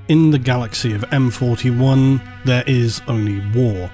In the galaxy of M41, there is only war.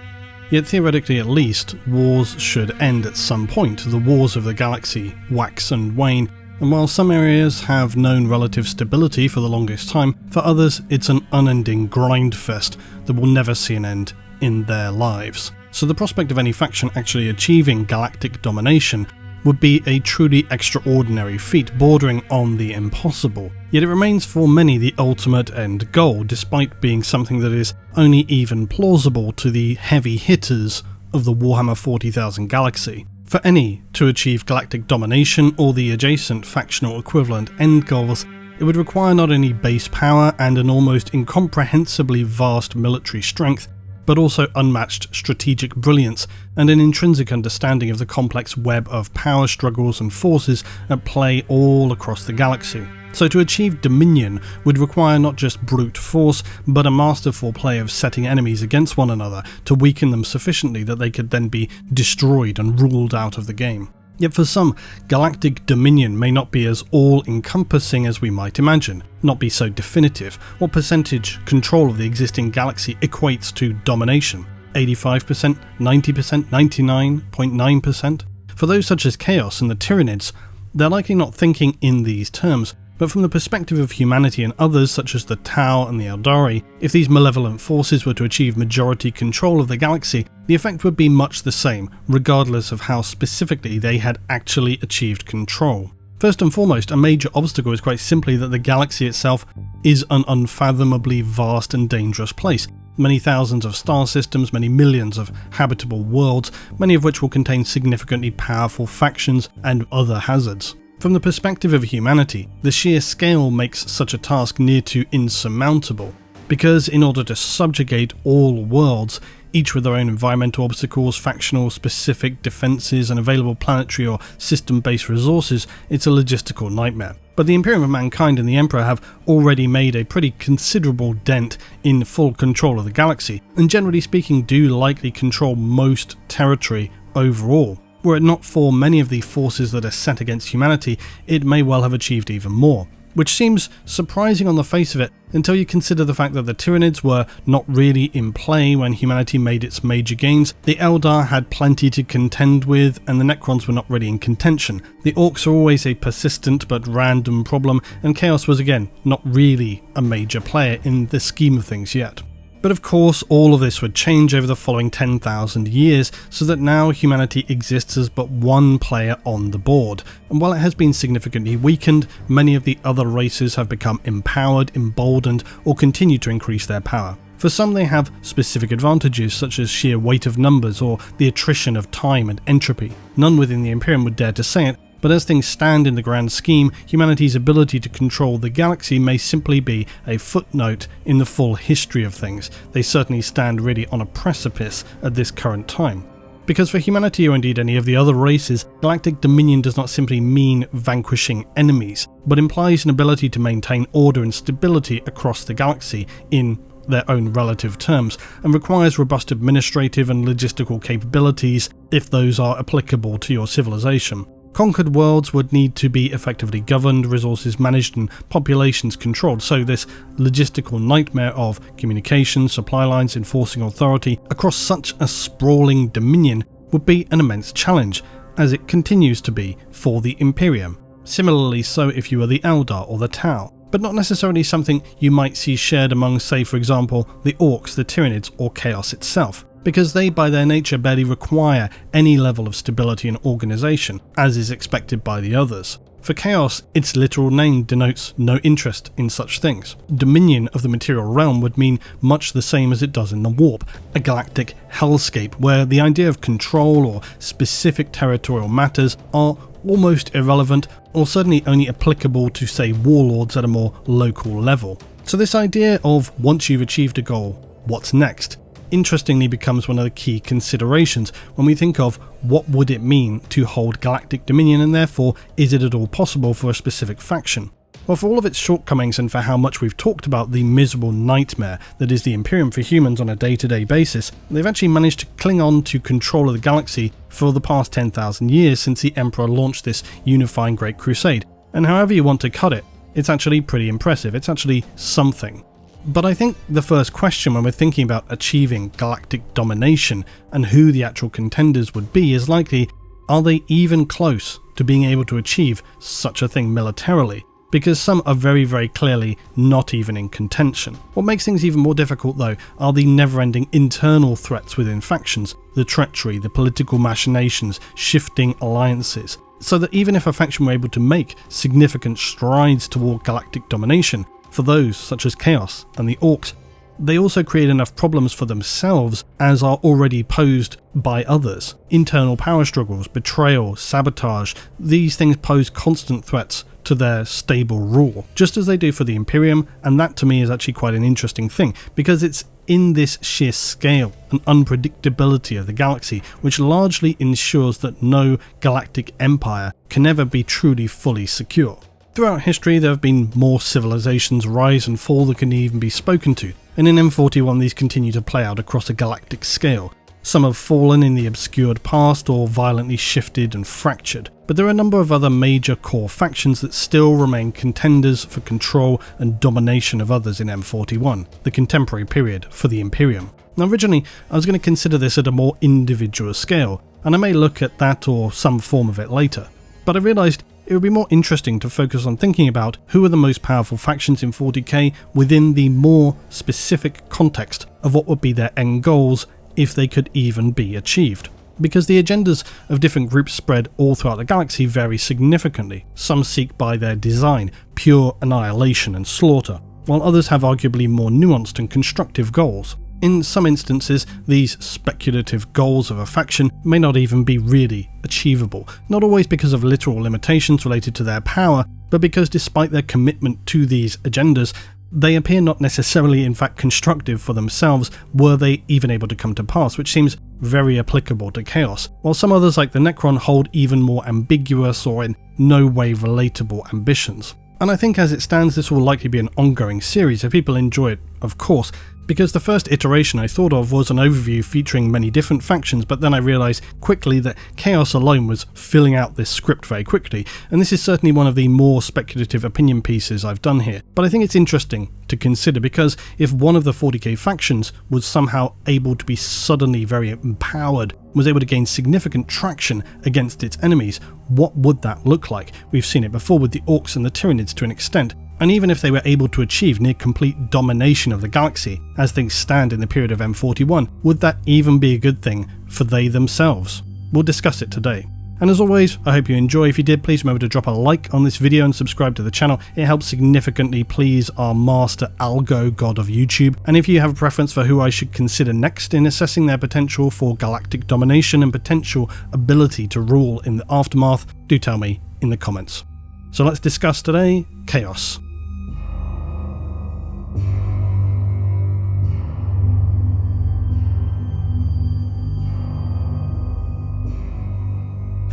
Yet theoretically at least, wars should end at some point. The wars of the galaxy wax and wane, and while some areas have known relative stability for the longest time, for others it's an unending grindfest that will never see an end in their lives. So the prospect of any faction actually achieving galactic domination would be a truly extraordinary feat bordering on the impossible. Yet it remains for many the ultimate end goal, despite being something that is only even plausible to the heavy hitters of the Warhammer 40,000 galaxy. For any to achieve galactic domination or the adjacent factional equivalent end goals, it would require not only base power and an almost incomprehensibly vast military strength, but also unmatched strategic brilliance and an intrinsic understanding of the complex web of power struggles and forces at play all across the galaxy. So to achieve dominion would require not just brute force, but a masterful play of setting enemies against one another to weaken them sufficiently that they could then be destroyed and ruled out of the game. Yet for some, galactic dominion may not be as all-encompassing as we might imagine, not be so definitive. What percentage control of the existing galaxy equates to domination? 85%? 90%? 99.9%? For those such as Chaos and the Tyranids, they're likely not thinking in these terms, but from the perspective of humanity and others such as the Tau and the Aeldari, if these malevolent forces were to achieve majority control of the galaxy, the effect would be much the same, regardless of how specifically they had actually achieved control. First and foremost, a major obstacle is quite simply that the galaxy itself is an unfathomably vast and dangerous place. Many thousands of star systems, many millions of habitable worlds, many of which will contain significantly powerful factions and other hazards. From the perspective of humanity, the sheer scale makes such a task near to insurmountable, because in order to subjugate all worlds, each with their own environmental obstacles, factional specific defences and available planetary or system-based resources, it's a logistical nightmare. But the Imperium of Mankind and the Emperor have already made a pretty considerable dent in full control of the galaxy, and generally speaking do likely control most territory overall. Were it not for many of the forces that are set against humanity, it may well have achieved even more. Which seems surprising on the face of it until you consider the fact that the Tyranids were not really in play when humanity made its major gains, the Eldar had plenty to contend with, and the Necrons were not really in contention. The Orcs are always a persistent but random problem, and Chaos was again not really a major player in the scheme of things yet. But of course, all of this would change over the following 10,000 years, so that now humanity exists as but one player on the board. And while it has been significantly weakened, many of the other races have become empowered, emboldened, or continue to increase their power. For some they have specific advantages such as sheer weight of numbers or the attrition of time and entropy. None within the Imperium would dare to say it, but as things stand in the grand scheme, humanity's ability to control the galaxy may simply be a footnote in the full history of things. They certainly stand really on a precipice at this current time. Because for humanity or indeed any of the other races, galactic dominion does not simply mean vanquishing enemies, but implies an ability to maintain order and stability across the galaxy in their own relative terms, and requires robust administrative and logistical capabilities if those are applicable to your civilization. Conquered worlds would need to be effectively governed, resources managed and populations controlled, so this logistical nightmare of communication, supply lines, enforcing authority across such a sprawling dominion would be an immense challenge, as it continues to be for the Imperium. Similarly so if you are the Eldar or the Tau, but not necessarily something you might see shared among, say for example, the Orcs, the Tyranids or Chaos itself, because they by their nature barely require any level of stability and organisation, as is expected by the others. For Chaos, its literal name denotes no interest in such things. Dominion of the material realm would mean much the same as it does in the Warp, a galactic hellscape where the idea of control or specific territorial matters are almost irrelevant, or certainly only applicable to, say, warlords at a more local level. So this idea of once you've achieved a goal, what's next? Interestingly becomes one of the key considerations when we think of what would it mean to hold galactic dominion, and therefore is it at all possible for a specific faction. Well, for all of its shortcomings and for how much we've talked about the miserable nightmare that is the Imperium for humans on a day-to-day basis, they've actually managed to cling on to control of the galaxy for the past 10,000 years since the Emperor launched this unifying Great Crusade. And however you want to cut it, it's actually pretty impressive, it's actually something. But I think the first question when we're thinking about achieving galactic domination and who the actual contenders would be is likely, are they even close to being able to achieve such a thing militarily? Because some are very, very clearly not even in contention. What makes things even more difficult though are the never-ending internal threats within factions, the treachery, the political machinations, shifting alliances, so that even if a faction were able to make significant strides toward galactic domination, for those such as Chaos and the Orcs, they also create enough problems for themselves as are already posed by others. Internal power struggles, betrayal, sabotage, these things pose constant threats to their stable rule, just as they do for the Imperium, and that to me is actually quite an interesting thing, because it's in this sheer scale and unpredictability of the galaxy which largely ensures that no galactic empire can ever be truly fully secure. Throughout history there have been more civilizations rise and fall that can even be spoken to, and in M41 these continue to play out across a galactic scale. Some have fallen in the obscured past or violently shifted and fractured, but there are a number of other major core factions that still remain contenders for control and domination of others in M41, the contemporary period for the Imperium. Now originally I was going to consider this at a more individual scale, and I may look at that or some form of it later, but I realised it would be more interesting to focus on thinking about who are the most powerful factions in 40k within the more specific context of what would be their end goals if they could even be achieved. Because the agendas of different groups spread all throughout the galaxy vary significantly. Some seek by their design pure annihilation and slaughter, while others have arguably more nuanced and constructive goals. In some instances, these speculative goals of a faction may not even be really achievable, not always because of literal limitations related to their power, but because despite their commitment to these agendas, they appear not necessarily in fact constructive for themselves were they even able to come to pass, which seems very applicable to Chaos, while some others like the Necron hold even more ambiguous or in no way relatable ambitions. And I think as it stands this will likely be an ongoing series if people enjoy it, of course, because the first iteration I thought of was an overview featuring many different factions, but then I realised quickly that Chaos alone was filling out this script very quickly, and this is certainly one of the more speculative opinion pieces I've done here. But I think it's interesting to consider, because if one of the 40k factions was somehow able to be suddenly very empowered, was able to gain significant traction against its enemies, what would that look like? We've seen it before with the Orcs and the Tyranids to an extent. And even if they were able to achieve near complete domination of the galaxy, as things stand in the period of M41, would that even be a good thing for they themselves? We'll discuss it today. And as always, I hope you enjoy. If you did, please remember to drop a like on this video and subscribe to the channel. It helps significantly please our master algo god of YouTube. And if you have a preference for who I should consider next in assessing their potential for galactic domination and potential ability to rule in the aftermath, do tell me in the comments. So let's discuss today Chaos.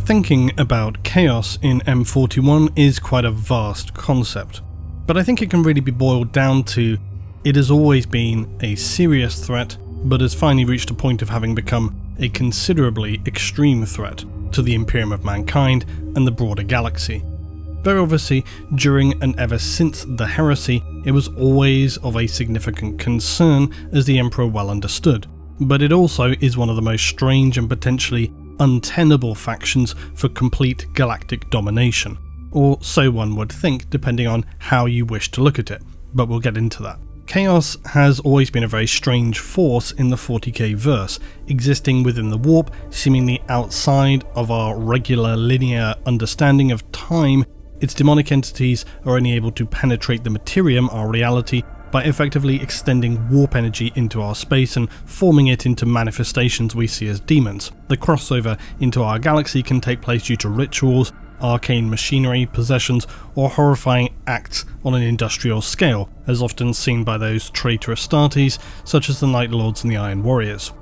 Thinking about Chaos in M41 is quite a vast concept, but I think it can really be boiled down to it has always been a serious threat, but has finally reached a point of having become a considerably extreme threat to the Imperium of mankind and the broader galaxy. Very obviously, during and ever since the heresy, it was always of a significant concern, as the Emperor well understood, but it also is one of the most strange and potentially untenable factions for complete galactic domination, or so one would think depending on how you wish to look at it, but we'll get into that. Chaos has always been a very strange force in the 40k verse, existing within the warp, seemingly outside of our regular linear understanding of time. Its demonic entities are only able to penetrate the materium, our reality, by effectively extending warp energy into our space and forming it into manifestations we see as demons. The crossover into our galaxy can take place due to rituals, arcane machinery, possessions, or horrifying acts on an industrial scale, as often seen by those traitorous Astartes, such as the Night Lords and the Iron Warriors.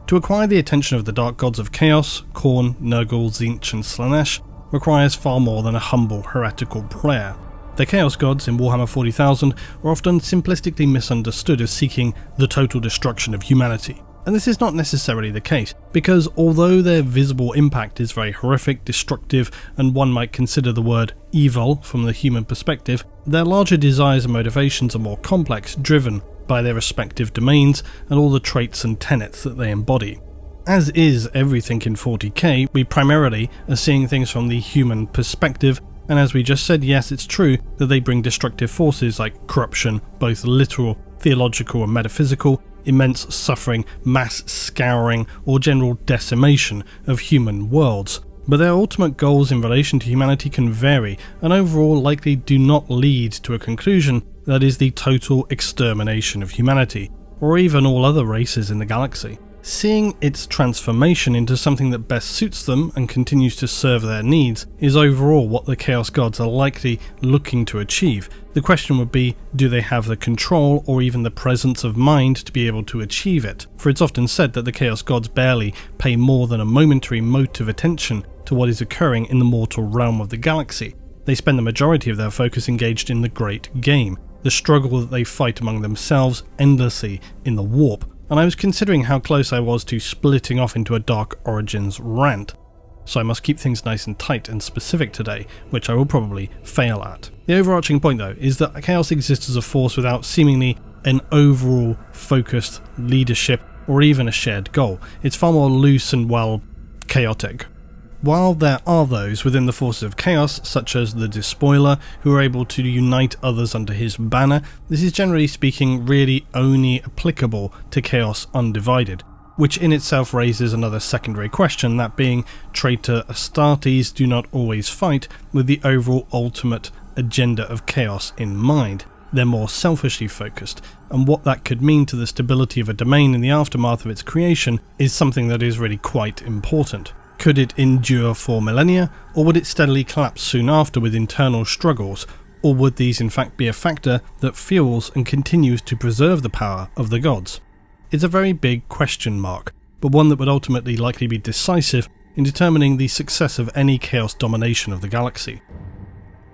To acquire the attention of the Dark Gods of Chaos, Khorne, Nurgle, Tzeentch and Slaanesh, requires far more than a humble heretical prayer. The Chaos Gods in Warhammer 40,000 are often simplistically misunderstood as seeking the total destruction of humanity. And this is not necessarily the case, because although their visible impact is very horrific, destructive, and one might consider the word evil from the human perspective, their larger desires and motivations are more complex, driven by their respective domains and all the traits and tenets that they embody. As is everything in 40k, we primarily are seeing things from the human perspective, and as we just said, yes, it's true that they bring destructive forces like corruption, both literal, theological and metaphysical, immense suffering, mass scouring, or general decimation of human worlds. But their ultimate goals in relation to humanity can vary, and overall likely do not lead to a conclusion that is the total extermination of humanity, or even all other races in the galaxy. Seeing its transformation into something that best suits them and continues to serve their needs is overall what the Chaos Gods are likely looking to achieve. The question would be, do they have the control or even the presence of mind to be able to achieve it? For it's often said that the Chaos Gods barely pay more than a momentary motive attention to what is occurring in the mortal realm of the galaxy. They spend the majority of their focus engaged in the Great Game, the struggle that they fight among themselves endlessly in the warp. And I was considering how close I was to splitting off into a Dark Origins rant, so I must keep things nice and tight and specific today, which I will probably fail at. The overarching point though is that Chaos exists as a force without seemingly an overall focused leadership or even a shared goal. It's far more loose and, well, chaotic. While there are those within the forces of Chaos, such as the Despoiler, who are able to unite others under his banner, this is generally speaking really only applicable to Chaos Undivided, which in itself raises another secondary question, that being traitor Astartes do not always fight with the overall ultimate agenda of Chaos in mind. They're more selfishly focused, and what that could mean to the stability of a domain in the aftermath of its creation is something that is really quite important. Could it endure for millennia, or would it steadily collapse soon after with internal struggles, or would these in fact be a factor that fuels and continues to preserve the power of the gods? It's a very big question mark, but one that would ultimately likely be decisive in determining the success of any chaos domination of the galaxy.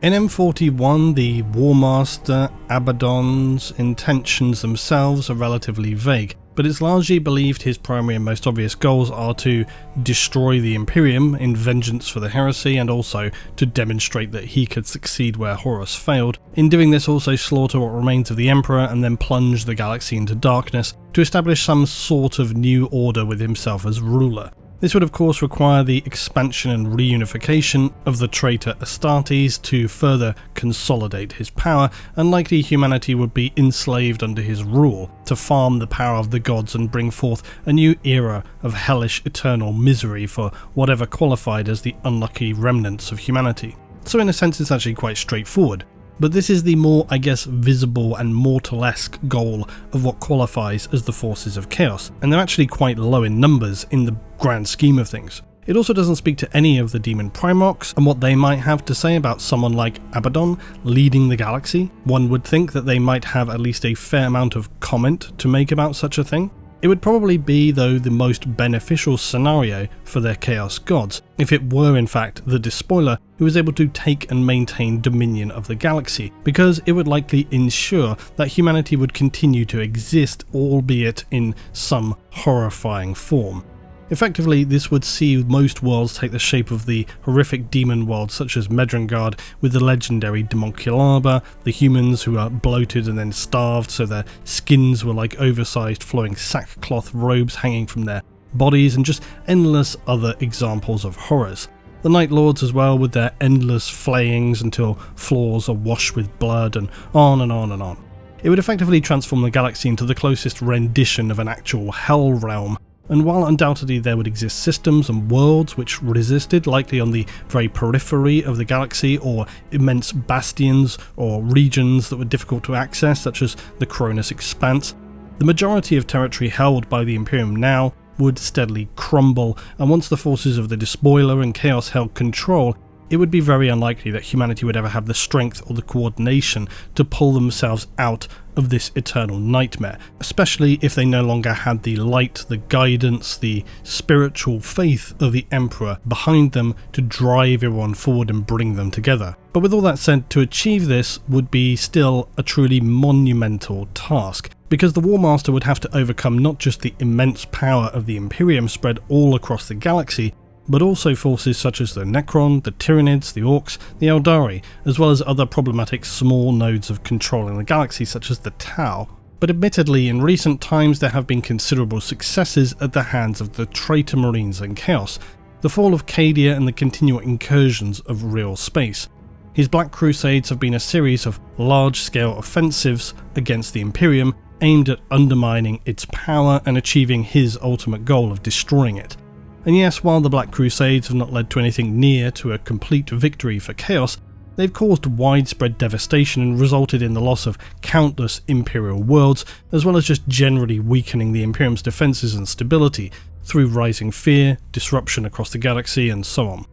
In M41, the War Master Abaddon's intentions themselves are relatively vague, but it's largely believed his primary and most obvious goals are to destroy the Imperium in vengeance for the heresy, and also to demonstrate that he could succeed where Horus failed. In doing this, also slaughter what remains of the Emperor and then plunge the galaxy into darkness to establish some sort of new order with himself as ruler. This would of course require the expansion and reunification of the traitor Astartes to further consolidate his power, and likely humanity would be enslaved under his rule to farm the power of the gods and bring forth a new era of hellish eternal misery for whatever qualified as the unlucky remnants of humanity. So in a sense it's actually quite straightforward. But this is the more, I guess, visible and mortalesque goal of what qualifies as the forces of chaos, and they're actually quite low in numbers in the grand scheme of things. It also doesn't speak to any of the demon primarchs and what they might have to say about someone like Abaddon leading the galaxy. One would think that they might have at least a fair amount of comment to make about such a thing. It would probably be, though, the most beneficial scenario for their Chaos Gods, if it were in fact the Despoiler who was able to take and maintain dominion of the galaxy, because it would likely ensure that humanity would continue to exist, albeit in some horrifying form. Effectively, this would see most worlds take the shape of the horrific demon worlds such as Medrengard, with the legendary Demonculaba, the humans who are bloated and then starved so their skins were like oversized flowing sackcloth robes hanging from their bodies, and just endless other examples of horrors. The Night Lords as well, with their endless flayings until floors are washed with blood, and on and on and on. It would effectively transform the galaxy into the closest rendition of an actual hell realm. And while undoubtedly there would exist systems and worlds which resisted, likely on the very periphery of the galaxy, or immense bastions or regions that were difficult to access, such as the Cronus Expanse, the majority of territory held by the Imperium now would steadily crumble, and once the forces of the Despoiler and Chaos held control, it would be very unlikely that humanity would ever have the strength or the coordination to pull themselves out of this eternal nightmare, especially if they no longer had the light, the guidance, the spiritual faith of the Emperor behind them to drive everyone forward and bring them together. But with all that said, to achieve this would be still a truly monumental task, because the War Master would have to overcome not just the immense power of the Imperium spread all across the galaxy, but also forces such as the Necron, the Tyranids, the Orcs, the Aeldari, as well as other problematic small nodes of controlling the galaxy such as the Tau. but admittedly in recent times there have been considerable successes at the hands of the traitor marines and Chaos, the fall of Cadia and the continual incursions of real space. His Black Crusades have been a series of large-scale offensives against the Imperium aimed at undermining its power and achieving his ultimate goal of destroying it. And yes, while the Black Crusades have not led to anything near to a complete victory for Chaos, they've caused widespread devastation and resulted in the loss of countless Imperial worlds, as well as just generally weakening the Imperium's defences and stability through rising fear, disruption across the galaxy, and so on.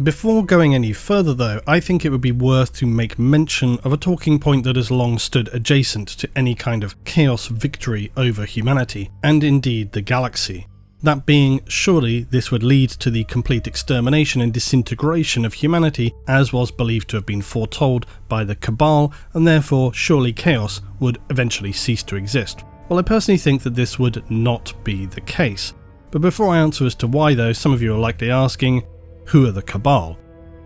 Before going any further though, I think it would be worth to make mention of a talking point that has long stood adjacent to any kind of Chaos victory over humanity, and indeed the galaxy. That being, surely this would lead to the complete extermination and disintegration of humanity, as was believed to have been foretold by the Cabal, and therefore surely Chaos would eventually cease to exist. Well, I personally think that this would not be the case. But before I answer as to why though, some of you are likely asking, who are the Cabal?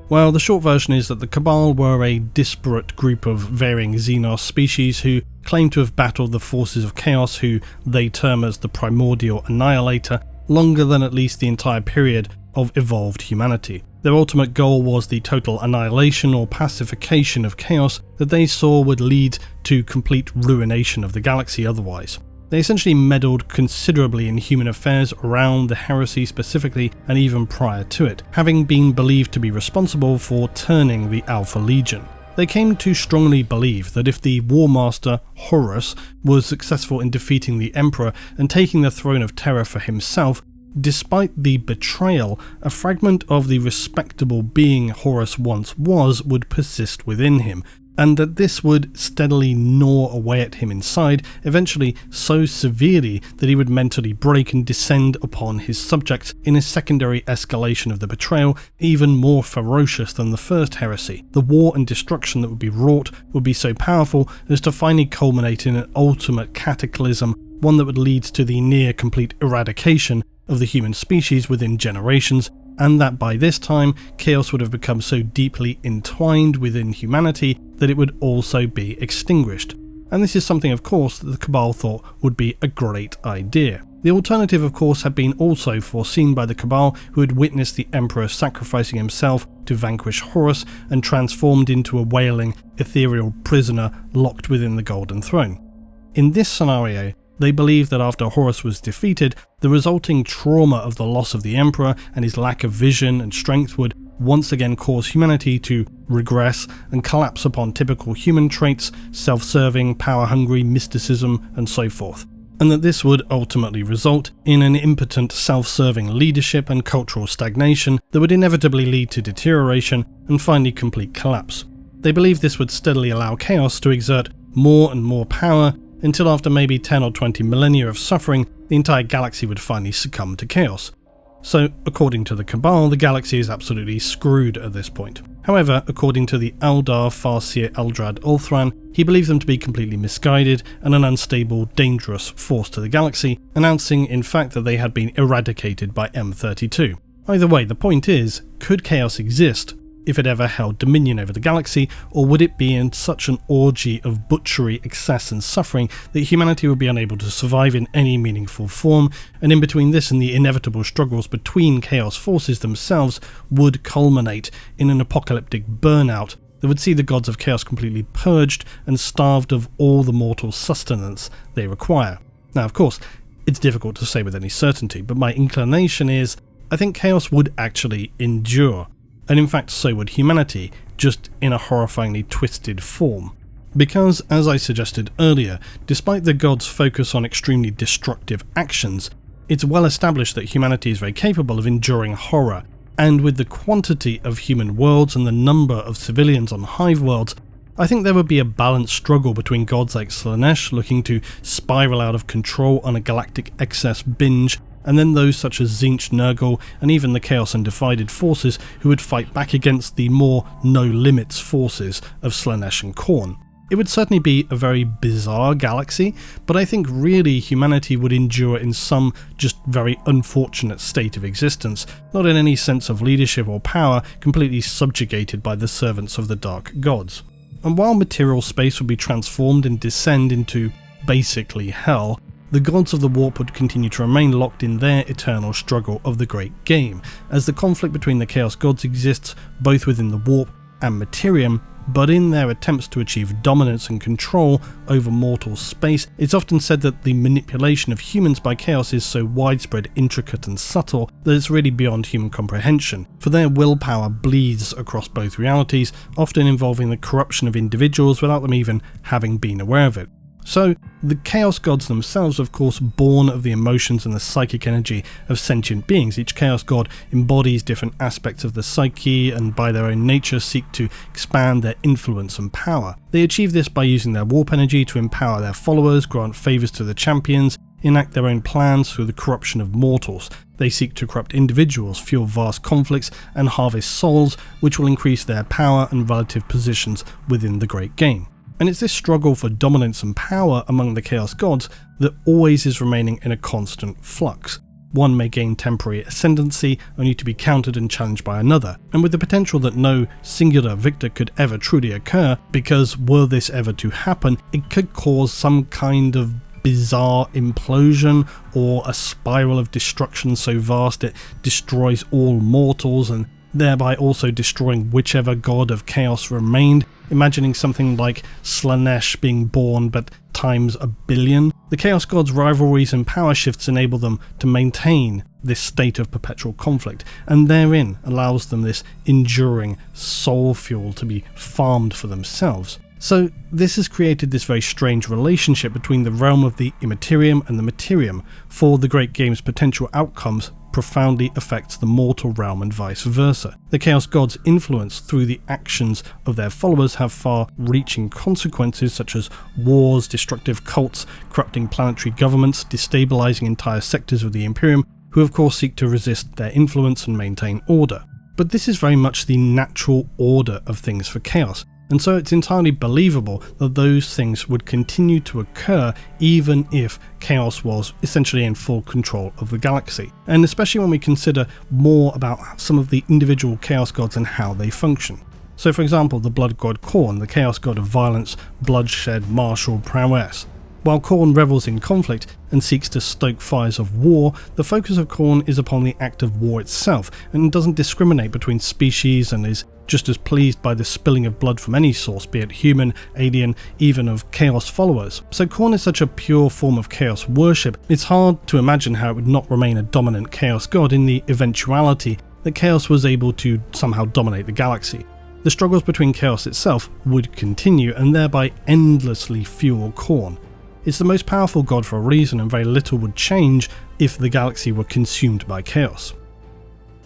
Well, the short version is that the Cabal were a disparate group of varying Xenos species who claim to have battled the forces of Chaos, who they term as the Primordial Annihilator, longer than at least the entire period of evolved humanity. Their ultimate goal was the total annihilation or pacification of Chaos that they saw would lead to complete ruination of the galaxy otherwise. They essentially meddled considerably in human affairs around the heresy specifically and even prior to it, having been believed to be responsible for turning the Alpha Legion. They came to strongly believe that if the War Master, Horus, was successful in defeating the Emperor and taking the throne of Terror for himself, despite the betrayal, a fragment of the respectable being Horus once was would persist within him, and that this would steadily gnaw away at him inside, eventually so severely that he would mentally break and descend upon his subjects in a secondary escalation of the betrayal, even more ferocious than the first heresy. The war and destruction that would be wrought would be so powerful as to finally culminate in an ultimate cataclysm, one that would lead to the near complete eradication of the human species within generations, and that by this time Chaos would have become so deeply entwined within humanity that it would also be extinguished. And this is something of course that the Cabal thought would be a great idea. The alternative of course had been also foreseen by the Cabal, who had witnessed the Emperor sacrificing himself to vanquish Horus and transformed into a wailing, ethereal prisoner locked within the Golden Throne. In this scenario, they believed that after Horus was defeated, the resulting trauma of the loss of the Emperor and his lack of vision and strength would once again cause humanity to regress and collapse upon typical human traits, self-serving, power-hungry, mysticism, and so forth. And that this would ultimately result in an impotent, self-serving leadership and cultural stagnation that would inevitably lead to deterioration and finally complete collapse. They believed this would steadily allow Chaos to exert more and more power until after maybe 10 or 20 millennia of suffering, the entire galaxy would finally succumb to Chaos. So, according to the Cabal, the galaxy is absolutely screwed at this point. However, according to the Eldar Farseer Eldrad Ulthran, he believed them to be completely misguided and an unstable, dangerous force to the galaxy, announcing in fact that they had been eradicated by M32. Either way, the point is, could Chaos exist if it ever held dominion over the galaxy, or would it be in such an orgy of butchery, excess and suffering that humanity would be unable to survive in any meaningful form, and in between this and the inevitable struggles between Chaos forces themselves would culminate in an apocalyptic burnout that would see the gods of Chaos completely purged and starved of all the mortal sustenance they require. Now of course, it's difficult to say with any certainty, but my inclination is, I think Chaos would actually endure. And in fact so would humanity, just in a horrifyingly twisted form. Because, as I suggested earlier, despite the gods' focus on extremely destructive actions, it's well established that humanity is very capable of enduring horror, and with the quantity of human worlds and the number of civilians on hive worlds, I think there would be a balanced struggle between gods like Slaanesh looking to spiral out of control on a galactic excess binge, and then those such as Tzeentch Nurgle and even the Chaos Undivided forces who would fight back against the more no-limits forces of Slaanesh and Khorne. It would certainly be a very bizarre galaxy, but I think really humanity would endure in some just very unfortunate state of existence, not in any sense of leadership or power, completely subjugated by the servants of the Dark Gods. And while material space would be transformed and descend into basically hell, the gods of the warp would continue to remain locked in their eternal struggle of the great game, as the conflict between the Chaos Gods exists both within the warp and Imperium, but in their attempts to achieve dominance and control over mortal space, it's often said that the manipulation of humans by Chaos is so widespread, intricate and subtle that it's really beyond human comprehension, for their willpower bleeds across both realities, often involving the corruption of individuals without them even having been aware of it. So, the Chaos Gods themselves are of course born of the emotions and the psychic energy of sentient beings. Each Chaos God embodies different aspects of the psyche and by their own nature seek to expand their influence and power. They achieve this by using their warp energy to empower their followers, grant favours to the champions, enact their own plans through the corruption of mortals. They seek to corrupt individuals, fuel vast conflicts, and harvest souls, which will increase their power and relative positions within the great game. And it's this struggle for dominance and power among the Chaos Gods that always is remaining in a constant flux. One may gain temporary ascendancy, only to be countered and challenged by another, and with the potential that no singular victor could ever truly occur, because were this ever to happen, it could cause some kind of bizarre implosion or a spiral of destruction so vast it destroys all mortals and thereby also destroying whichever god of chaos remained, imagining something like Slanesh being born but times a billion. The Chaos Gods' rivalries and power shifts enable them to maintain this state of perpetual conflict, and therein allows them this enduring soul fuel to be farmed for themselves. So this has created this very strange relationship between the realm of the immaterium and the materium. For the great game's potential outcomes profoundly affects the mortal realm and vice versa. The Chaos Gods' influence through the actions of their followers have far-reaching consequences such as wars, destructive cults, corrupting planetary governments, destabilizing entire sectors of the Imperium, who of course seek to resist their influence and maintain order. But this is very much the natural order of things for Chaos, and so it's entirely believable that those things would continue to occur even if Chaos was essentially in full control of the galaxy, and especially when we consider more about some of the individual Chaos Gods and how they function. So for example, the Blood God Khorne, the Chaos God of violence, bloodshed, martial prowess. While Khorne revels in conflict and seeks to stoke fires of war, the focus of Khorne is upon the act of war itself and doesn't discriminate between species and is just as pleased by the spilling of blood from any source, be it human, alien, even of Chaos followers. So Khorne is such a pure form of Chaos worship, it's hard to imagine how it would not remain a dominant Chaos God in the eventuality that Chaos was able to somehow dominate the galaxy. The struggles between Chaos itself would continue and thereby endlessly fuel Khorne. It's the most powerful god for a reason, and very little would change if the galaxy were consumed by Chaos.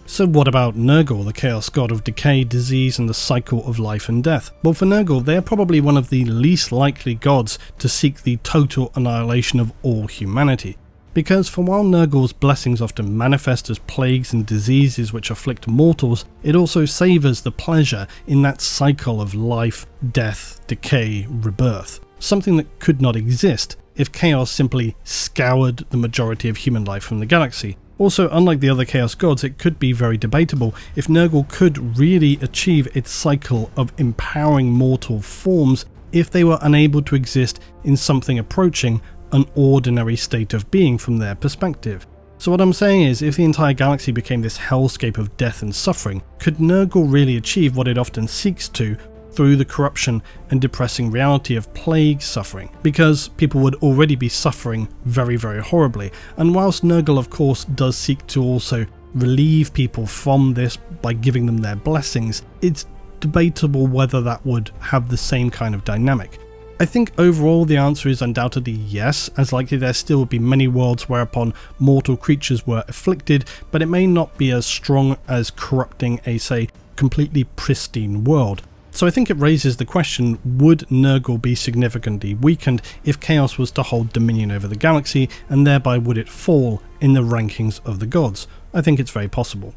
So what about Nurgle, the Chaos God of decay, disease and the cycle of life and death? Well, for Nurgle, they are probably one of the least likely gods to seek the total annihilation of all humanity. Because for while Nurgle's blessings often manifest as plagues and diseases which afflict mortals, it also savours the pleasure in that cycle of life, death, decay, rebirth. Something that could not exist if Chaos simply scoured the majority of human life from the galaxy. Also, unlike the other Chaos Gods, it could be very debatable if Nurgle could really achieve its cycle of empowering mortal forms if they were unable to exist in something approaching an ordinary state of being from their perspective. So what I'm saying is, if the entire galaxy became this hellscape of death and suffering, could Nurgle really achieve what it often seeks to through the corruption and depressing reality of plague suffering, because people would already be suffering very, very horribly. And whilst Nurgle of course does seek to also relieve people from this by giving them their blessings, it's debatable whether that would have the same kind of dynamic. I think overall the answer is undoubtedly yes, as likely there still would be many worlds whereupon mortal creatures were afflicted, but it may not be as strong as corrupting a, say, completely pristine world. So I think it raises the question, would Nurgle be significantly weakened if Chaos was to hold dominion over the galaxy, and thereby would it fall in the rankings of the gods? I think it's very possible.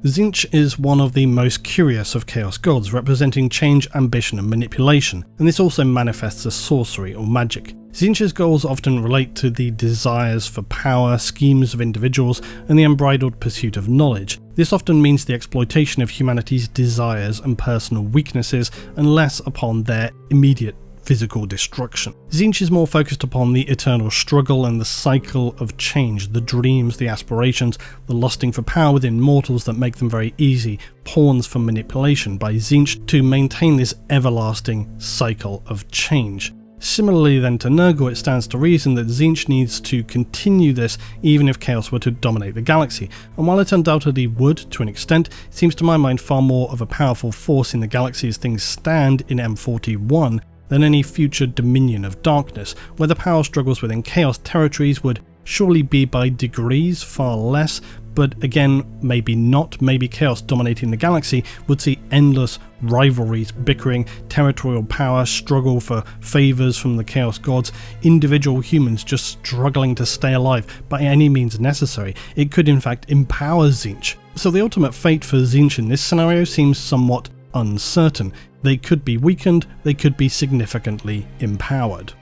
Tzeentch is one of the most curious of Chaos Gods, representing change, ambition and manipulation, and this also manifests as sorcery or magic. Tzeentch's goals often relate to the desires for power, schemes of individuals, and the unbridled pursuit of knowledge. This often means the exploitation of humanity's desires and personal weaknesses, and less upon their immediate physical destruction. Tzeentch is more focused upon the eternal struggle and the cycle of change, the dreams, the aspirations, the lusting for power within mortals that make them very easy pawns for manipulation by Tzeentch to maintain this everlasting cycle of change. Similarly then to Nurgle, it stands to reason that Tzeentch needs to continue this even if Chaos were to dominate the galaxy, and while it undoubtedly would to an extent, it seems to my mind far more of a powerful force in the galaxy as things stand in M41 than any future dominion of darkness, where the power struggles within Chaos territories would surely be by degrees far less, but again, maybe not. Maybe Chaos dominating the galaxy would see endless rivalries, bickering, territorial power, struggle for favours from the Chaos gods, individual humans just struggling to stay alive by any means necessary. It could in fact empower Tzeentch. So the ultimate fate for Tzeentch in this scenario seems somewhat uncertain. They could be weakened, they could be significantly empowered.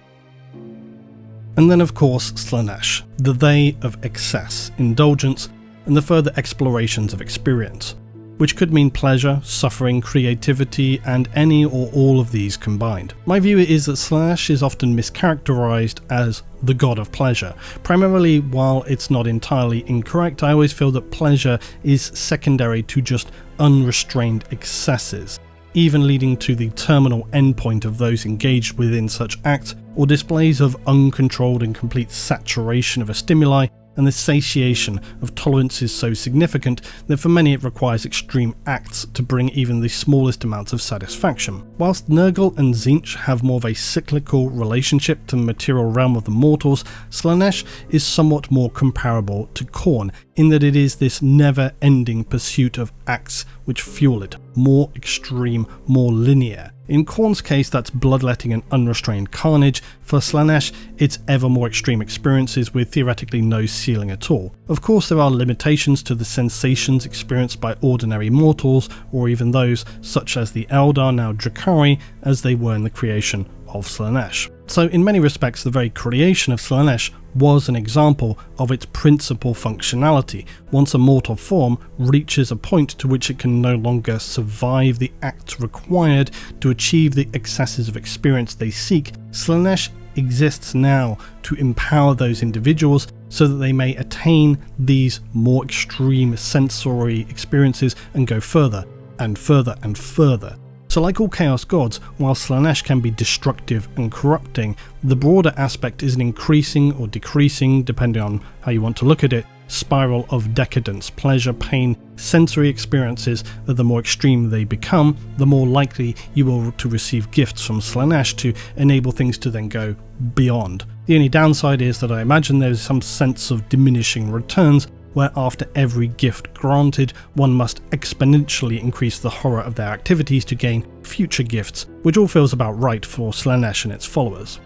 And then of course Slaanesh, the they of excess, indulgence, and the further explorations of experience, which could mean pleasure, suffering, creativity, and any or all of these combined. My view is that Slaanesh is often mischaracterized as the god of pleasure. Primarily, while it's not entirely incorrect, I always feel that pleasure is secondary to just unrestrained excesses, even leading to the terminal endpoint of those engaged within such acts, or displays of uncontrolled and complete saturation of a stimuli, and the satiation of tolerance is so significant that for many it requires extreme acts to bring even the smallest amounts of satisfaction. Whilst Nurgle and Tzeentch have more of a cyclical relationship to the material realm of the mortals, Slaanesh is somewhat more comparable to Khorne, in that it is this never-ending pursuit of acts which fuel it, more extreme, more linear. In Khorne's case, that's bloodletting and unrestrained carnage. For Slaanesh, it's ever more extreme experiences with theoretically no ceiling at all. Of course, there are limitations to the sensations experienced by ordinary mortals, or even those such as the Eldar, now Drakari, as they were in the creation of Slaanesh. So in many respects, the very creation of Slaanesh was an example of its principal functionality. Once a mortal form reaches a point to which it can no longer survive the acts required to achieve the excesses of experience they seek, Slaanesh exists now to empower those individuals so that they may attain these more extreme sensory experiences and go further and further and further. So like all Chaos gods, while Slaanesh can be destructive and corrupting, the broader aspect is an increasing or decreasing, depending on how you want to look at it, spiral of decadence, pleasure, pain, sensory experiences. That the more extreme they become, the more likely you will to receive gifts from Slaanesh to enable things to then go beyond. The only downside is that I imagine there's some sense of diminishing returns, where after every gift granted, one must exponentially increase the horror of their activities to gain future gifts, which all feels about right for Slaanesh and its followers.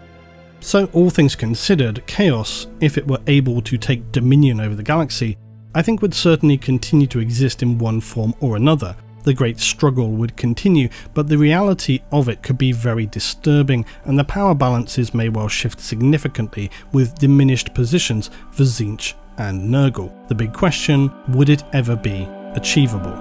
So all things considered, Chaos, if it were able to take dominion over the galaxy, I think would certainly continue to exist in one form or another. The great struggle would continue, but the reality of it could be very disturbing, and the power balances may well shift significantly with diminished positions for Tzeentch and Nurgle. The big question, would it ever be achievable?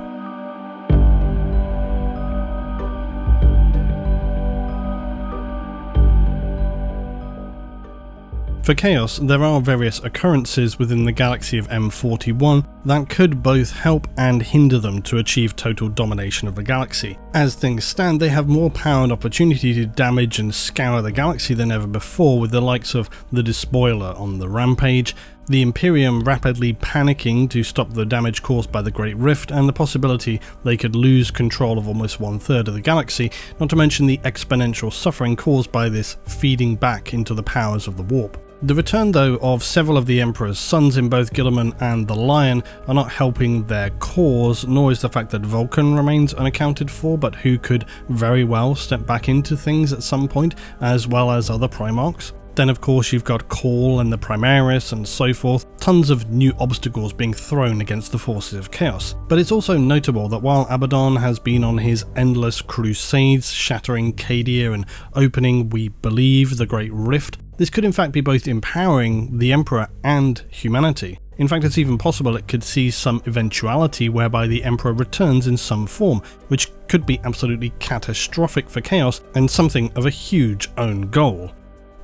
For Chaos, there are various occurrences within the galaxy of M41 that could both help and hinder them to achieve total domination of the galaxy. As things stand, they have more power and opportunity to damage and scour the galaxy than ever before, with the likes of the Despoiler on the rampage, the Imperium rapidly panicking to stop the damage caused by the Great Rift, and the possibility they could lose control of almost 1/3 of the galaxy, not to mention the exponential suffering caused by this feeding back into the powers of the warp. The return though of several of the Emperor's sons in both Guilliman and the Lion are not helping their cause, nor is the fact that Vulcan remains unaccounted for, but who could very well step back into things at some point, as well as other Primarchs. Then of course you've got Khorne and the Primaris and so forth, tons of new obstacles being thrown against the forces of Chaos. But it's also notable that while Abaddon has been on his endless crusades, shattering Cadia and opening, we believe, the Great Rift, this could in fact be both empowering the Emperor and humanity. In fact, it's even possible it could see some eventuality whereby the Emperor returns in some form, which could be absolutely catastrophic for Chaos and something of a huge own goal.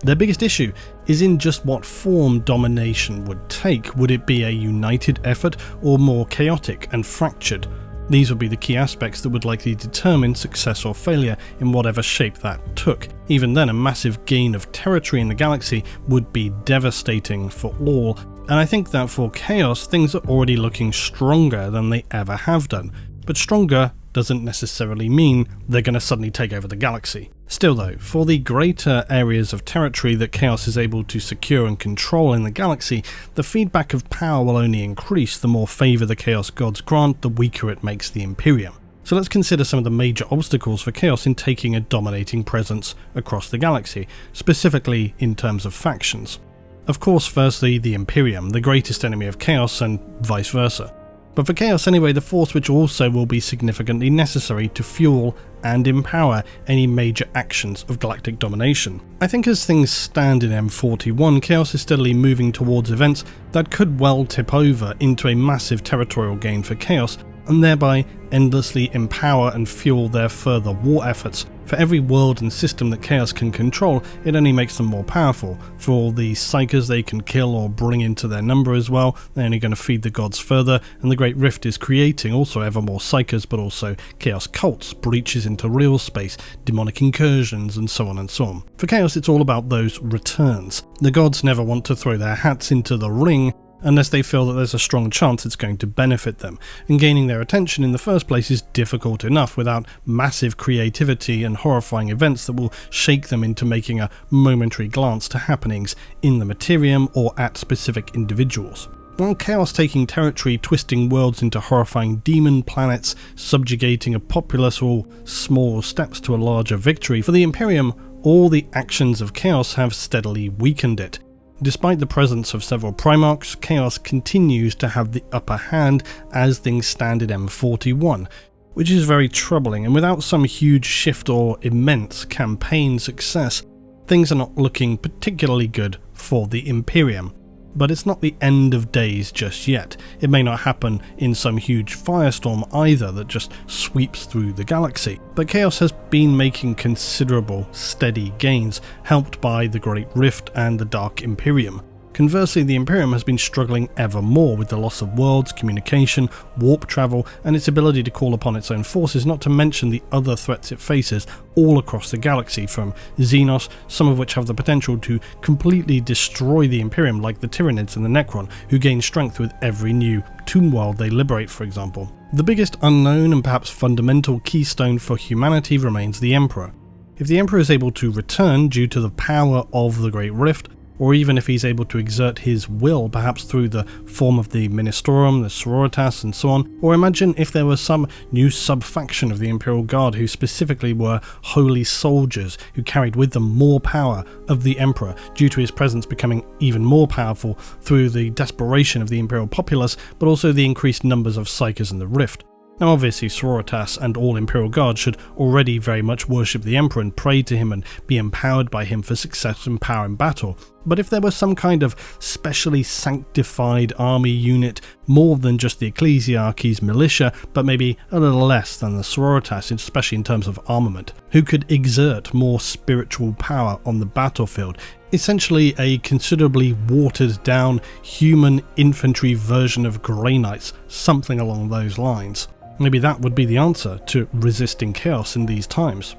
Their biggest issue is in just what form domination would take. Would it be a united effort or more chaotic and fractured? These would be the key aspects that would likely determine success or failure in whatever shape that took. Even then, a massive gain of territory in the galaxy would be devastating for all, and I think that for Chaos, things are already looking stronger than they ever have done. But stronger doesn't necessarily mean they're going to suddenly take over the galaxy. Still though, for the greater areas of territory that Chaos is able to secure and control in the galaxy, the feedback of power will only increase the more favour the Chaos gods grant, the weaker it makes the Imperium. So let's consider some of the major obstacles for Chaos in taking a dominating presence across the galaxy, specifically in terms of factions. Of course, firstly, the Imperium, the greatest enemy of Chaos, and vice versa. But for Chaos anyway, the force which also will be significantly necessary to fuel and empower any major actions of galactic domination. I think as things stand in M41, Chaos is steadily moving towards events that could well tip over into a massive territorial gain for Chaos, and thereby endlessly empower and fuel their further war efforts. For every world and system that Chaos can control, it only makes them more powerful. For all the psychers they can kill or bring into their number as well, they're only going to feed the gods further, and the Great Rift is creating also ever more psychers, but also Chaos cults, breaches into real space, demonic incursions, and so on and so on. For Chaos, it's all about those returns. The gods never want to throw their hats into the ring unless they feel that there's a strong chance it's going to benefit them, and gaining their attention in the first place is difficult enough without massive creativity and horrifying events that will shake them into making a momentary glance to happenings in the Imperium or at specific individuals. While Chaos taking territory, twisting worlds into horrifying demon planets, subjugating a populace, all small steps to a larger victory, for the Imperium, all the actions of Chaos have steadily weakened it. Despite the presence of several Primarchs, Chaos continues to have the upper hand as things stand in M41, which is very troubling, and without some huge shift or immense campaign success, things are not looking particularly good for the Imperium. But it's not the end of days just yet. It may not happen in some huge firestorm either that just sweeps through the galaxy. But Chaos has been making considerable, steady gains, helped by the Great Rift and the Dark Imperium. Conversely, the Imperium has been struggling ever more with the loss of worlds, communication, warp travel, and its ability to call upon its own forces, not to mention the other threats it faces all across the galaxy, from Xenos, some of which have the potential to completely destroy the Imperium, like the Tyranids and the Necron, who gain strength with every new tomb world they liberate, for example. The biggest unknown and perhaps fundamental keystone for humanity remains the Emperor. If the Emperor is able to return due to the power of the Great Rift, or even if he's able to exert his will, perhaps through the form of the Ministorum, the Sororitas, and so on, or imagine if there was some new sub-faction of the Imperial Guard who specifically were holy soldiers who carried with them more power of the Emperor due to his presence becoming even more powerful through the desperation of the Imperial populace, but also the increased numbers of Psychers in the Rift. Now obviously Sororitas and all Imperial Guards should already very much worship the Emperor and pray to him and be empowered by him for success and power in battle, but if there was some kind of specially sanctified army unit, more than just the Ecclesiarchy's militia, but maybe a little less than the Sororitas, especially in terms of armament, who could exert more spiritual power on the battlefield, essentially a considerably watered down human infantry version of Grey Knights, something along those lines. Maybe that would be the answer to resisting Chaos in these times.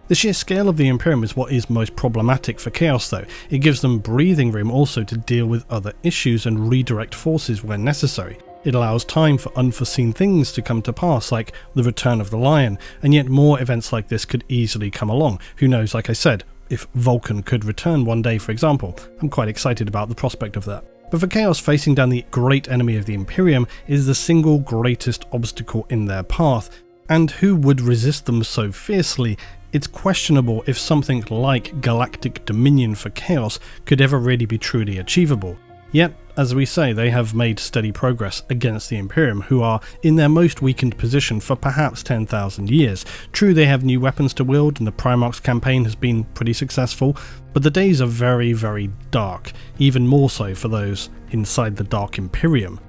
The sheer scale of the Imperium is what is most problematic for Chaos though. It gives them breathing room also to deal with other issues and redirect forces when necessary. It allows time for unforeseen things to come to pass, like the return of the Lion, and yet more events like this could easily come along. Who knows, like I said, if Vulcan could return one day, for example. I'm quite excited about the prospect of that. But for Chaos, facing down the great enemy of the Imperium is the single greatest obstacle in their path, and who would resist them so fiercely? It's questionable if something like galactic dominion for Chaos could ever really be truly achievable. Yet, as we say, they have made steady progress against the Imperium, who are in their most weakened position for perhaps 10,000 years. True, they have new weapons to wield, and the Trademarks campaign has been pretty successful, but the days are very, very dark, even more so for those inside the Dark Imperium.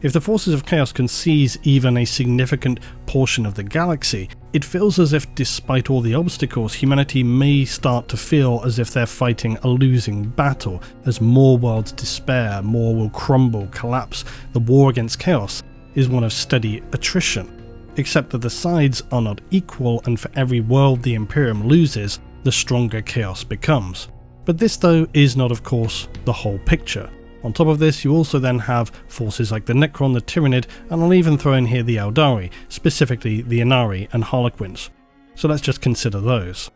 If the forces of chaos can seize even a significant portion of the galaxy, it feels as if, despite all the obstacles, humanity may start to feel as if they're fighting a losing battle. As more worlds despair, more will crumble, collapse. The war against chaos is one of steady attrition. Except that the sides are not equal, and for every world the Imperium loses, the stronger chaos becomes. But this, though, is not, of course, the whole picture. On top of this, you also then have forces like the Necron, the Tyranid, and I'll even throw in here the Aeldari, specifically the Aeldari and Harlequins. So let's just consider those.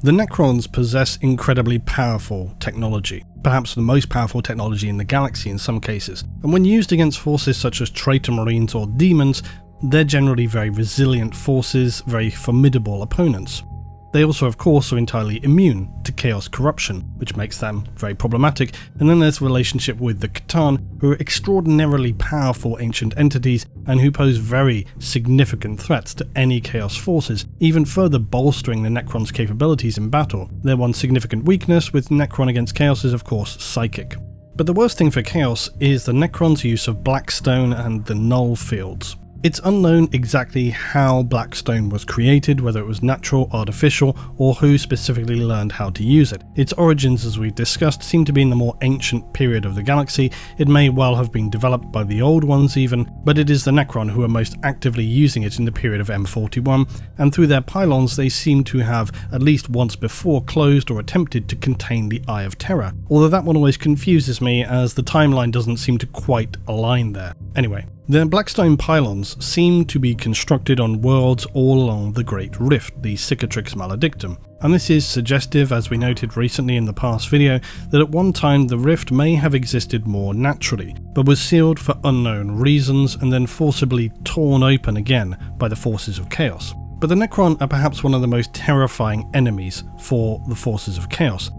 The Necrons possess incredibly powerful technology, perhaps the most powerful technology in the galaxy in some cases, and when used against forces such as traitor marines or demons, they're generally very resilient forces, very formidable opponents. They also, of course, are entirely immune to chaos corruption, which makes them very problematic. And then there's the relationship with the C'tan, who are extraordinarily powerful ancient entities and who pose very significant threats to any chaos forces, even further bolstering the Necron's capabilities in battle. Their one significant weakness with Necron against chaos is, of course, psychic. But the worst thing for chaos is the Necron's use of Blackstone and the Null fields. It's unknown exactly how Blackstone was created, whether it was natural, artificial, or who specifically learned how to use it. Its origins, as we've discussed, seem to be in the more ancient period of the galaxy. It may well have been developed by the old ones even, but it is the Necron who are most actively using it in the period of M41, and through their pylons they seem to have at least once before closed or attempted to contain the Eye of Terror, although that one always confuses me as the timeline doesn't seem to quite align there. Anyway, the Blackstone pylons seem to be constructed on worlds all along the Great Rift, the Cicatrix Maledictum, and this is suggestive, as we noted recently in the past video, that at one time the rift may have existed more naturally, but was sealed for unknown reasons and then forcibly torn open again by the forces of chaos. But the Necron are perhaps one of the most terrifying enemies for the forces of chaos,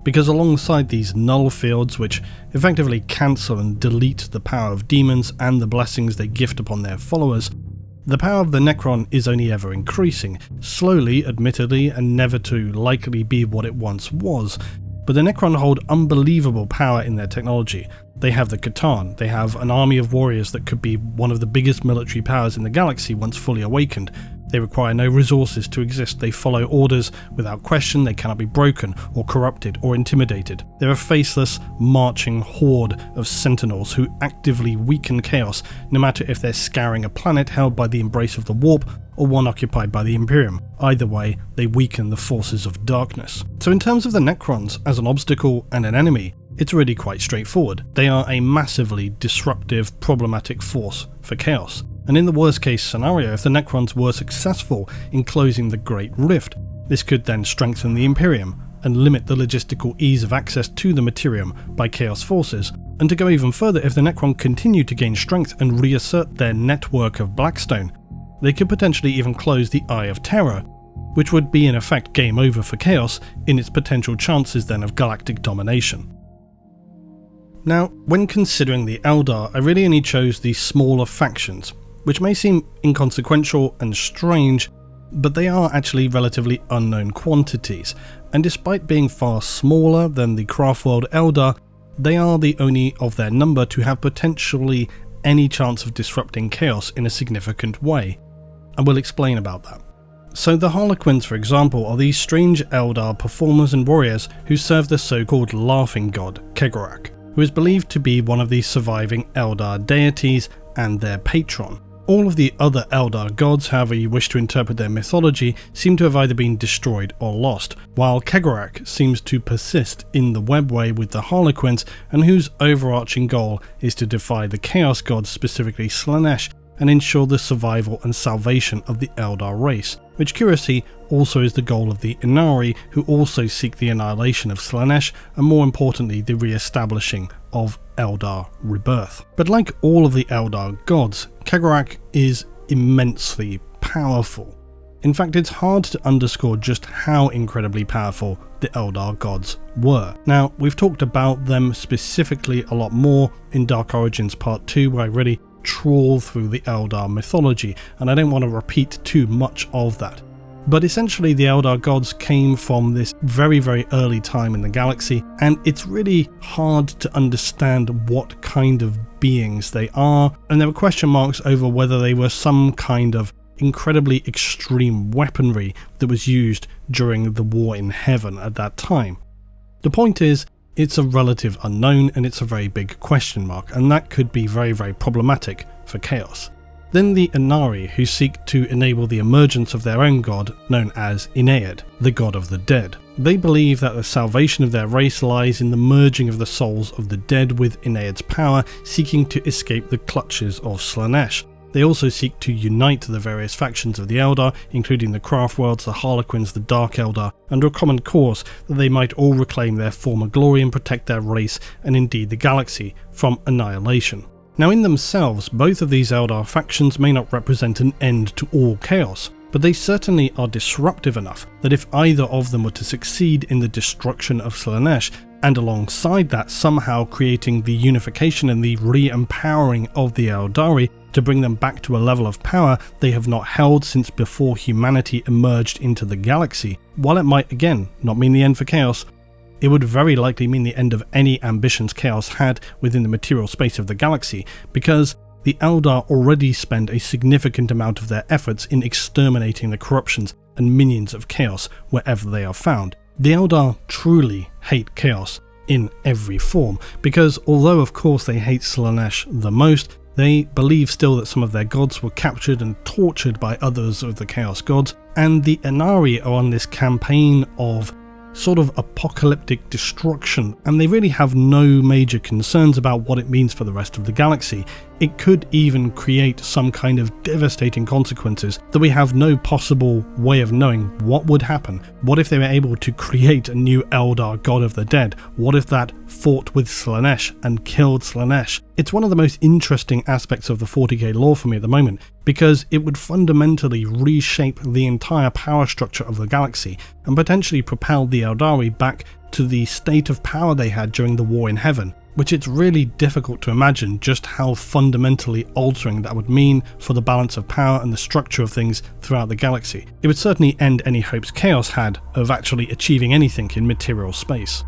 because alongside these null fields, which effectively cancel and delete the power of demons and the blessings they gift upon their followers, the power of the Necron is only ever increasing, slowly admittedly, and never to likely be what it once was. But the Necron hold unbelievable power in their technology. They have the C'tan, they have an army of warriors that could be one of the biggest military powers in the galaxy once fully awakened. They require no resources to exist, they follow orders without question, they cannot be broken or corrupted or intimidated. They're a faceless, marching horde of sentinels who actively weaken chaos, no matter if they're scouring a planet held by the embrace of the warp or one occupied by the Imperium. Either way, they weaken the forces of darkness. So in terms of the Necrons as an obstacle and an enemy, it's really quite straightforward. They are a massively disruptive, problematic force for chaos. And in the worst case scenario, if the Necrons were successful in closing the Great Rift, this could then strengthen the Imperium and limit the logistical ease of access to the Materium by Chaos forces. And to go even further, if the Necron continue to gain strength and reassert their network of Blackstone, they could potentially even close the Eye of Terror, which would be in effect game over for Chaos in its potential chances then of galactic domination. Now, when considering the Eldar, I really only chose the smaller factions, which may seem inconsequential and strange, but they are actually relatively unknown quantities, and despite being far smaller than the Craftworld Eldar, they are the only of their number to have potentially any chance of disrupting chaos in a significant way, and we'll explain about that. So the Harlequins, for example, are these strange Eldar performers and warriors who serve the so-called Laughing God, Kegorak, who is believed to be one of the surviving Eldar deities and their patron. All of the other Eldar gods, however you wish to interpret their mythology, seem to have either been destroyed or lost, while Kegorak seems to persist in the webway with the Harlequins, and whose overarching goal is to defy the Chaos gods, specifically Slaanesh, and ensure the survival and salvation of the Eldar race, which curiously also is the goal of the Aeldari, who also seek the annihilation of Slaanesh, and more importantly the re-establishing of Eldar rebirth. But like all of the Eldar gods, Kegorak is immensely powerful. In fact, it's hard to underscore just how incredibly powerful the Eldar gods were. Now, we've talked about them specifically a lot more in Dark Origins Part 2, where I really trawl through the Eldar mythology, and I don't want to repeat too much of that. But essentially, the Eldar gods came from this very, very early time in the galaxy, and it's really hard to understand what kind of beings they are, and there were question marks over whether they were some kind of incredibly extreme weaponry that was used during the war in heaven at that time. The point is, it's a relative unknown and it's a very big question mark, and that could be very, very problematic for Chaos. Then the Aeldari, who seek to enable the emergence of their own god, known as Ennead, the god of the dead. They believe that the salvation of their race lies in the merging of the souls of the dead with Ennead's power, seeking to escape the clutches of Slaanesh. They also seek to unite the various factions of the Eldar, including the Craftworlds, the Harlequins, the Dark Eldar, under a common cause that they might all reclaim their former glory and protect their race, and indeed the galaxy, from annihilation. Now, in themselves, both of these Eldar factions may not represent an end to all chaos, but they certainly are disruptive enough that if either of them were to succeed in the destruction of Slaanesh, and alongside that somehow creating the unification and the re-empowering of the Aeldari to bring them back to a level of power they have not held since before humanity emerged into the galaxy, while it might again not mean the end for Chaos, it would very likely mean the end of any ambitions Chaos had within the material space of the galaxy, because the Eldar already spend a significant amount of their efforts in exterminating the corruptions and minions of Chaos wherever they are found. The Eldar truly hate Chaos in every form, because although of course they hate Slaanesh the most, they believe still that some of their gods were captured and tortured by others of the Chaos gods, and the Aeldari are on this campaign of sort of apocalyptic destruction, and they really have no major concerns about what it means for the rest of the galaxy. It could even create some kind of devastating consequences that we have no possible way of knowing what would happen. What if they were able to create a new Eldar god of the dead? What if that fought with Slaanesh and killed Slaanesh? It's one of the most interesting aspects of the 40k lore for me at the moment, because it would fundamentally reshape the entire power structure of the galaxy and potentially propel the Aeldari back to the state of power they had during the war in heaven, which it's really difficult to imagine just how fundamentally altering that would mean for the balance of power and the structure of things throughout the galaxy. It would certainly end any hopes Chaos had of actually achieving anything in material space.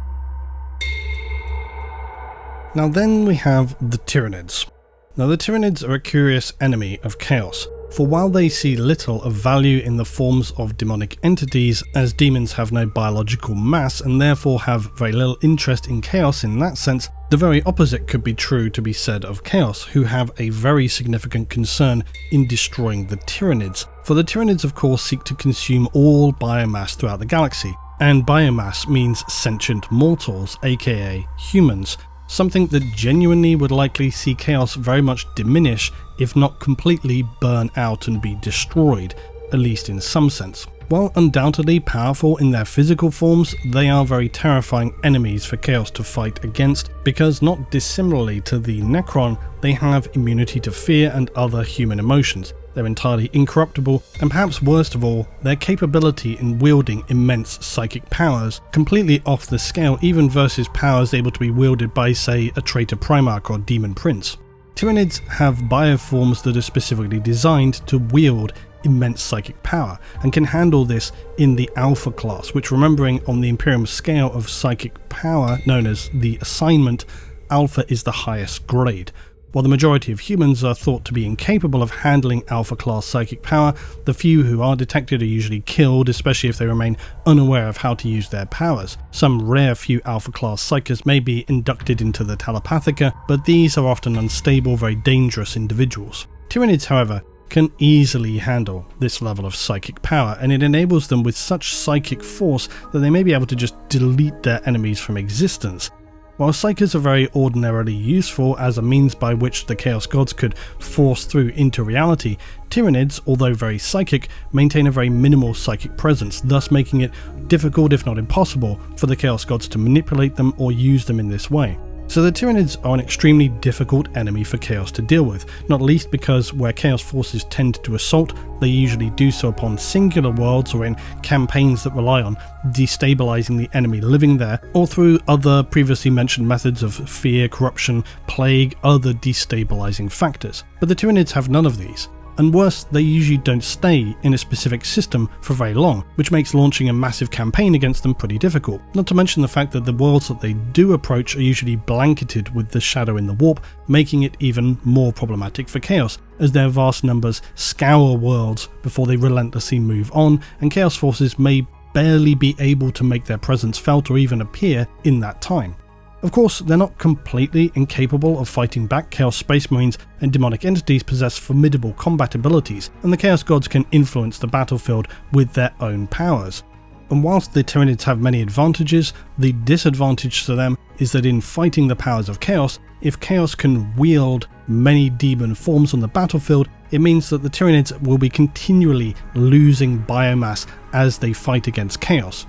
Now then we have the Tyranids. Now the Tyranids are a curious enemy of Chaos, for while they see little of value in the forms of demonic entities, as demons have no biological mass and therefore have very little interest in Chaos in that sense, the very opposite could be true to be said of Chaos, who have a very significant concern in destroying the Tyranids. For the Tyranids of course seek to consume all biomass throughout the galaxy, and biomass means sentient mortals, aka humans, something that genuinely would likely see Chaos very much diminish, if not completely burn out and be destroyed, at least in some sense. While undoubtedly powerful in their physical forms, they are very terrifying enemies for Chaos to fight against, because not dissimilarly to the Necron, they have immunity to fear and other human emotions. They're entirely incorruptible, and perhaps worst of all, their capability in wielding immense psychic powers, completely off the scale even versus powers able to be wielded by, say, a traitor Primarch or Demon Prince. Tyranids have bioforms that are specifically designed to wield immense psychic power, and can handle this in the Alpha class, which, remembering on the Imperium scale of psychic power known as the Assignment, Alpha is the highest grade. While the majority of humans are thought to be incapable of handling Alpha class psychic power, the few who are detected are usually killed, especially if they remain unaware of how to use their powers. Some rare few Alpha class psychers may be inducted into the Telepathica, but these are often unstable, very dangerous individuals. Tyranids, however, can easily handle this level of psychic power, and it enables them with such psychic force that they may be able to just delete their enemies from existence. While Psykers are very ordinarily useful as a means by which the Chaos Gods could force through into reality, Tyranids, although very psychic, maintain a very minimal psychic presence, thus making it difficult, if not impossible, for the Chaos Gods to manipulate them or use them in this way. So the Tyranids are an extremely difficult enemy for Chaos to deal with, not least because where Chaos forces tend to assault, they usually do so upon singular worlds or in campaigns that rely on destabilizing the enemy living there, or through other previously mentioned methods of fear, corruption, plague, other destabilizing factors. But the Tyranids have none of these. And worse, they usually don't stay in a specific system for very long, which makes launching a massive campaign against them pretty difficult. Not to mention the fact that the worlds that they do approach are usually blanketed with the shadow in the warp, making it even more problematic for Chaos, as their vast numbers scour worlds before they relentlessly move on, and Chaos forces may barely be able to make their presence felt or even appear in that time. Of course, they're not completely incapable of fighting back. Chaos Space Marines and demonic entities possess formidable combat abilities, and the Chaos Gods can influence the battlefield with their own powers. And whilst the Tyranids have many advantages, the disadvantage to them is that in fighting the powers of Chaos, if Chaos can wield many demon forms on the battlefield, it means that the Tyranids will be continually losing biomass as they fight against Chaos.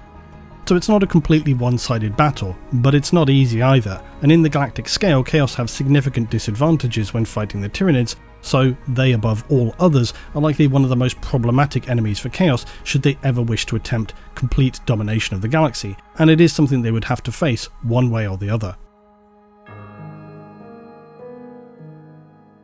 So it's not a completely one-sided battle, but it's not easy either, and in the galactic scale, Chaos have significant disadvantages when fighting the Tyranids, so they above all others are likely one of the most problematic enemies for Chaos should they ever wish to attempt complete domination of the galaxy, and it is something they would have to face one way or the other.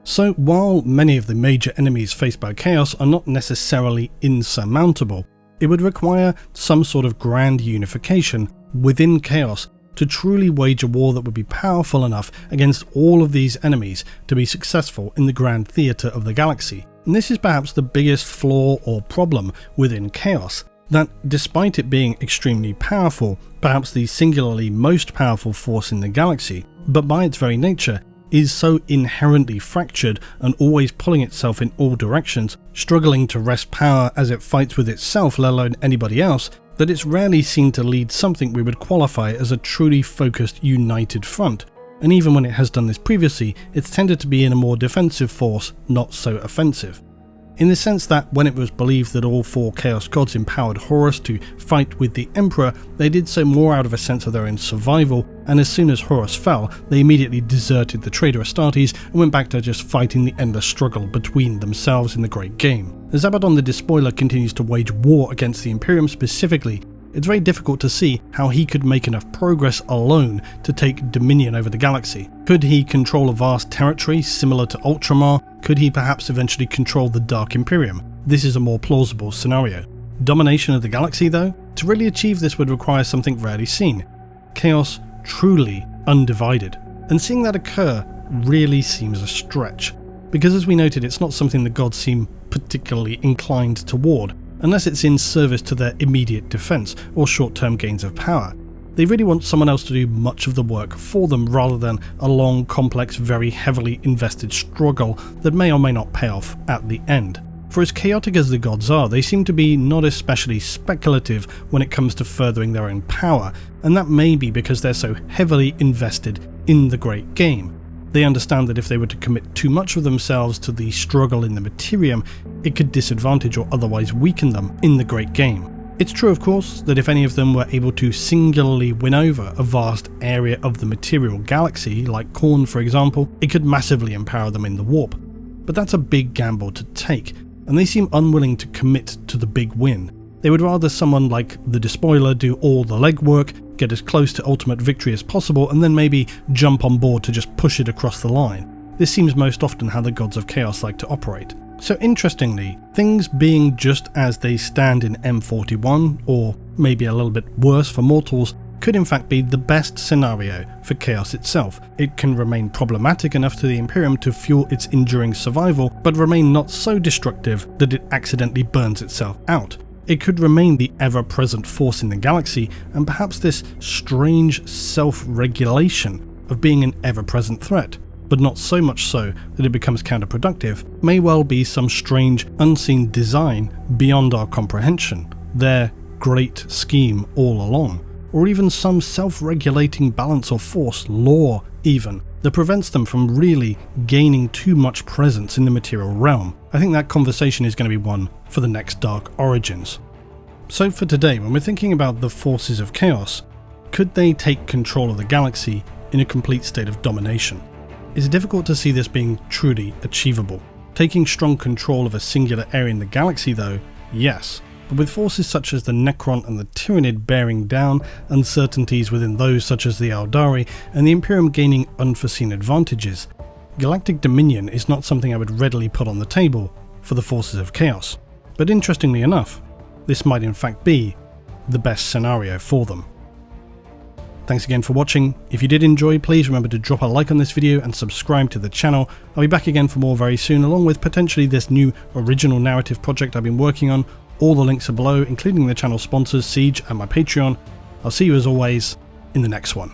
So while many of the major enemies faced by Chaos are not necessarily insurmountable, it would require some sort of grand unification within Chaos to truly wage a war that would be powerful enough against all of these enemies to be successful in the grand theatre of the galaxy. And this is perhaps the biggest flaw or problem within Chaos, that despite it being extremely powerful, perhaps the singularly most powerful force in the galaxy, but by its very nature, is so inherently fractured and always pulling itself in all directions, struggling to wrest power as it fights with itself, let alone anybody else, that it's rarely seen to lead something we would qualify as a truly focused, united front. And even when it has done this previously, it's tended to be in a more defensive force, not so offensive. In the sense that when it was believed that all four Chaos Gods empowered Horus to fight with the Emperor, they did so more out of a sense of their own survival, and as soon as Horus fell, they immediately deserted the traitor Astartes and went back to just fighting the endless struggle between themselves in the Great Game. As Abaddon the Despoiler continues to wage war against the Imperium specifically, it's very difficult to see how he could make enough progress alone to take dominion over the galaxy. Could he control a vast territory similar to Ultramar? Could he perhaps eventually control the Dark Imperium? This is a more plausible scenario. Domination of the galaxy though? To really achieve this would require something rarely seen. Chaos truly undivided. And seeing that occur really seems a stretch. Because as we noted, it's not something the gods seem particularly inclined toward, unless it's in service to their immediate defense or short-term gains of power. They really want someone else to do much of the work for them rather than a long, complex, very heavily invested struggle that may or may not pay off at the end. For as chaotic as the gods are, they seem to be not especially speculative when it comes to furthering their own power, and that may be because they're so heavily invested in the Great Game. They understand that if they were to commit too much of themselves to the struggle in the Imperium, it could disadvantage or otherwise weaken them in the Great Game. It's true, of course, that if any of them were able to singularly win over a vast area of the material galaxy, like Khorne for example, it could massively empower them in the warp. But that's a big gamble to take, and they seem unwilling to commit to the big win. They would rather someone like the Despoiler do all the legwork, get as close to ultimate victory as possible, and then maybe jump on board to just push it across the line. This seems most often how the gods of chaos like to operate. So interestingly, things being just as they stand in M41, or maybe a little bit worse for mortals, could in fact be the best scenario for chaos itself. It can remain problematic enough to the Imperium to fuel its enduring survival, but remain not so destructive that it accidentally burns itself out. It could remain the ever-present force in the galaxy, and perhaps this strange self-regulation of being an ever-present threat, but not so much so that it becomes counterproductive, may well be some strange, unseen design beyond our comprehension, their great scheme all along, or even some self-regulating balance or force, law even, that prevents them from really gaining too much presence in the material realm. I think that conversation is going to be one for the next Dark Origins. So for today, when we're thinking about the forces of chaos, could they take control of the galaxy in a complete state of domination. It's difficult to see this being truly achievable. Taking strong control of a singular area in the galaxy though, yes, but with forces such as the Necron and the Tyranid bearing down, uncertainties within those such as the Aeldari, and the Imperium gaining unforeseen advantages, galactic dominion is not something I would readily put on the table for the forces of chaos. But interestingly enough, this might in fact be the best scenario for them. Thanks again for watching. If you did enjoy, please remember to drop a like on this video and subscribe to the channel. I'll be back again for more very soon, along with potentially this new original narrative project I've been working on. All the links are below, including the channel sponsors, Siege, and my Patreon. I'll see you as always in the next one.